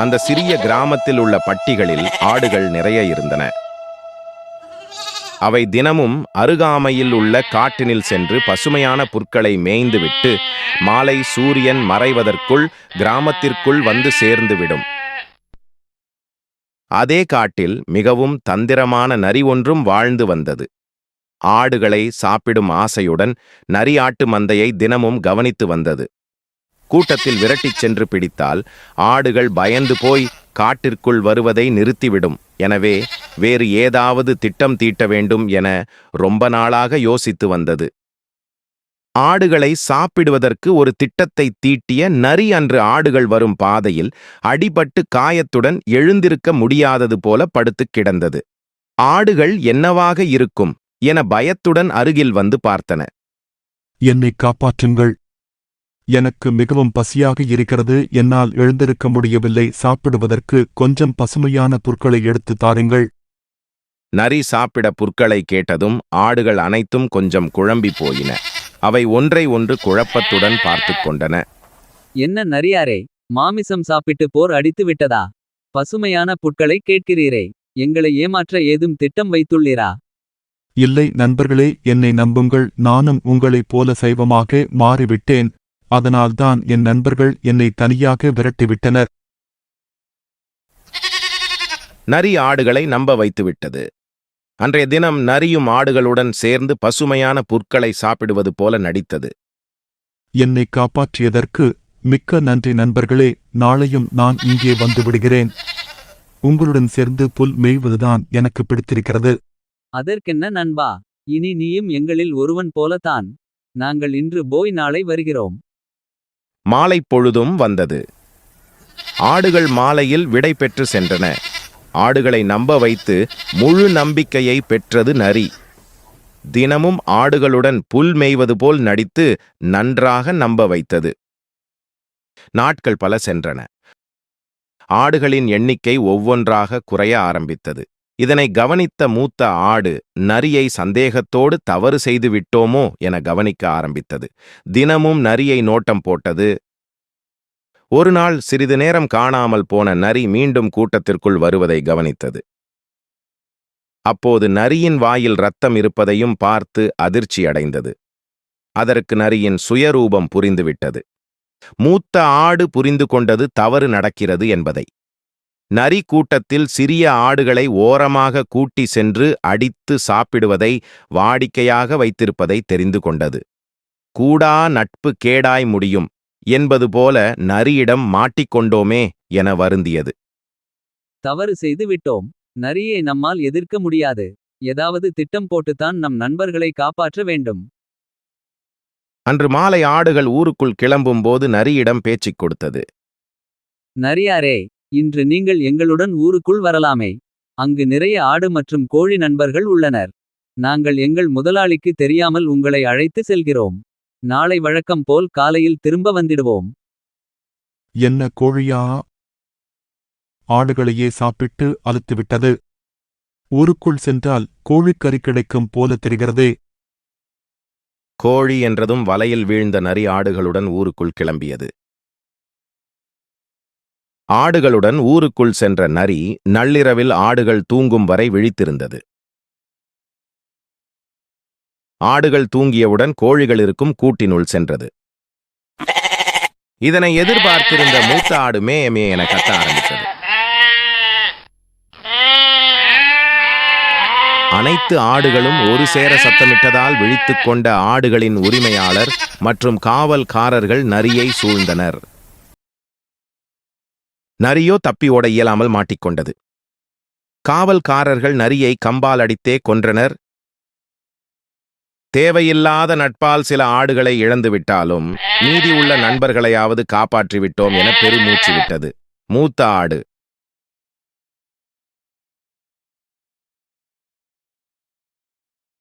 அந்த சிறிய கிராமத்தில் உள்ள பட்டிகளில் ஆடுகள் நிறைய இருந்தன. அவை தினமும் அருகாமையில் உள்ள காட்டினில் சென்று பசுமையான புற்களை மேய்ந்துவிட்டு மாலை சூரியன் மறைவதற்குள் கிராமத்திற்குள் வந்து சேர்ந்துவிடும். அதே காட்டில் மிகவும் தந்திரமான நரி ஒன்றும் வாழ்ந்து வந்தது. ஆடுகளை சாப்பிடும் ஆசையுடன் நரி ஆட்டு மந்தையை தினமும் கவனித்து வந்தது. கூட்டத்தில் விரட்டிச் சென்று பிடித்தால் ஆடுகள் பயந்து போய் காட்டிற்குள் வருவதை நிறுத்திவிடும். எனவே வேறு ஏதாவது திட்டம் தீட்ட வேண்டும் என ரொம்ப நாளாக யோசித்து வந்தது. ஆடுகளை சாப்பிடுவதற்கு ஒரு திட்டத்தை தீட்டிய நரி அன்று ஆடுகள் வரும் பாதையில் அடிபட்டு காயத்துடன் எழுந்திருக்க முடியாதது போல படுத்து கிடந்தது. ஆடுகள் என்னவாக இருக்கும் என பயத்துடன் அருகில் வந்து பார்த்தன. என்னை காப்பாற்றுங்கள், எனக்கு மிகவும் பசியாக இருக்கிறது, என்னால் எழுந்திருக்க முடியவில்லை, சாப்பிடுவதற்கு கொஞ்சம் பசுமையான புற்களை எடுத்து தாருங்கள். நரி சாப்பிட புற்களை கேட்டதும் ஆடுகள் அனைத்தும் கொஞ்சம் குழம்பி போயின. அவை ஒன்றை ஒன்று குழப்பத்துடன் பார்த்து கொண்டன. என்ன நரியாரே, மாமிசம் சாப்பிட்டு போர் அடித்து விட்டதா? பசுமையான புட்களை கேட்கிறீரே, எங்களை ஏமாற்ற ஏதும் திட்டம் வைத்துள்ளீரா? இல்லை நண்பர்களே, என்னை நம்புங்கள், நானும் உங்களைப் போல சைவமாக மாறிவிட்டேன். அதனால்தான் என் நண்பர்கள் என்னை தனியாக விரட்டிவிட்டனர். நரி ஆடுகளை நம்ப வைத்துவிட்டது. அன்றைய தினம் நரியும் ஆடுகளுடன் சேர்ந்து பசுமையான புற்களை சாப்பிடுவது போல நடித்தது. என்னை காப்பாற்றியதற்கு மிக்க நன்றி நண்பர்களே, நாளையும் நான் இங்கே வந்து விடுகிறேன். உங்களுடன் சேர்ந்து புல் மேய்வதுதான் எனக்கு பிடித்திருக்கிறது. அதற்கென்ன நண்பா, இனி நீயும் எங்களில் ஒருவன் போலத்தான். நாங்கள் இன்று போய் நாளை வருகிறோம். மாலை பொழுதும் வந்தது. ஆடுகள் மாலையில் விடை பெற்று சென்றன. ஆடுகளை நம்ப வைத்து முழு நம்பிக்கையை பெற்றது நரி. தினமும் ஆடுகளுடன் புல் மேய்வது போல் நடித்து நன்றாக நம்ப வைத்தது. நாட்கள் பல சென்றன. ஆடுகளின் எண்ணிக்கை ஒவ்வொன்றாக குறைய ஆரம்பித்தது. இதனை கவனித்த மூத்த ஆடு நரியை சந்தேகத்தோடு தவறு செய்து விட்டோமோ என கவனிக்க ஆரம்பித்தது. தினமும் நரியை நோட்டம் போட்டது. ஒரு நாள் சிறிது நேரம் காணாமல் போன நரி மீண்டும் கூட்டத்திற்குள் வருவதை கவனித்தது. அப்போது நரியின் வாயில் இரத்தம் இருப்பதையும் பார்த்து அதிர்ச்சி அடைந்தது. அதற்கு நரியின் சுயரூபம் புரிந்துவிட்டது. மூத்த ஆடு புரிந்து கொண்டது தவறு நடக்கிறது என்பதை. நரி கூட்டத்தில் சிறிய ஆடுகளை ஓரமாக கூட்டி சென்று அடித்து சாப்பிடுவதை வாடிக்கையாக வைத்திருப்பதை தெரிந்து கொண்டது. கூடா நட்பு கேடாய் முடியும் என்பது போல நரியிடம் மாட்டிக்கொண்டோமே என வருந்தியது. தவறு செய்து விட்டோம். நரியை நம்மால் எதிர்க்க முடியாது. ஏதாவது திட்டம் போட்டுத்தான் நம் நண்பர்களை காப்பாற்ற வேண்டும். அன்று மாலை ஆடுகள் ஊருக்குள் கிளம்பும்போது நரியிடம் பேச்சிக் கொடுத்தது. நரியாரே, இன்று நீங்கள் எங்களுடன் ஊருக்குள் வரலாமே. அங்கு நிறைய ஆடு மற்றும் கோழி நண்பர்கள் உள்ளனர். நாங்கள் எங்கள் முதலாளிக்கு தெரியாமல் உங்களை அழைத்து செல்கிறோம். நாளை வழக்கம் போல் காலையில் திரும்ப வந்திடுவோம். என்ன கோழியா? ஆடுகளையே சாப்பிட்டு அழுத்துவிட்டது. ஊருக்குள் சென்றால் கோழிக்கறி கிடைக்கும் போல தெரிகிறதே. கோழி என்றதும் வலையில் வீழ்ந்த நரி ஆடுகளுடன் ஊருக்குள் கிளம்பியது. ஆடுகளுடன் ஊருக்குள் சென்ற நரி நள்ளிரவில் ஆடுகள் தூங்கும் வரை விழித்திருந்தது. ஆடுகள் தூங்கியவுடன் கோழிகள் இருக்கும் கூட்டினுள் சென்றது. இதனை எதிர்பார்த்திருந்த மூத்த ஆடு மே மே என கத்த ஆரம்பித்தது. அனைத்து ஆடுகளும் ஒரு சேர சத்தமிட்டதால் விழித்துக் கொண்ட ஆடுகளின் உரிமையாளர் மற்றும் காவல்காரர்கள் நரியை சூழ்ந்தனர். நரியோ தப்பி ஓட இயலாமல் மாட்டிக்கொண்டது. காவல்காரர்கள் நரியை கம்பால் அடித்தே கொன்றனர். தேவையில்லாத நட்பால் சில ஆடுகளை இழந்துவிட்டாலும் மீதி உள்ள நண்பர்களையாவது காப்பாற்றிவிட்டோம் என பெருமூச்சு விட்டது. மூத்த ஆடு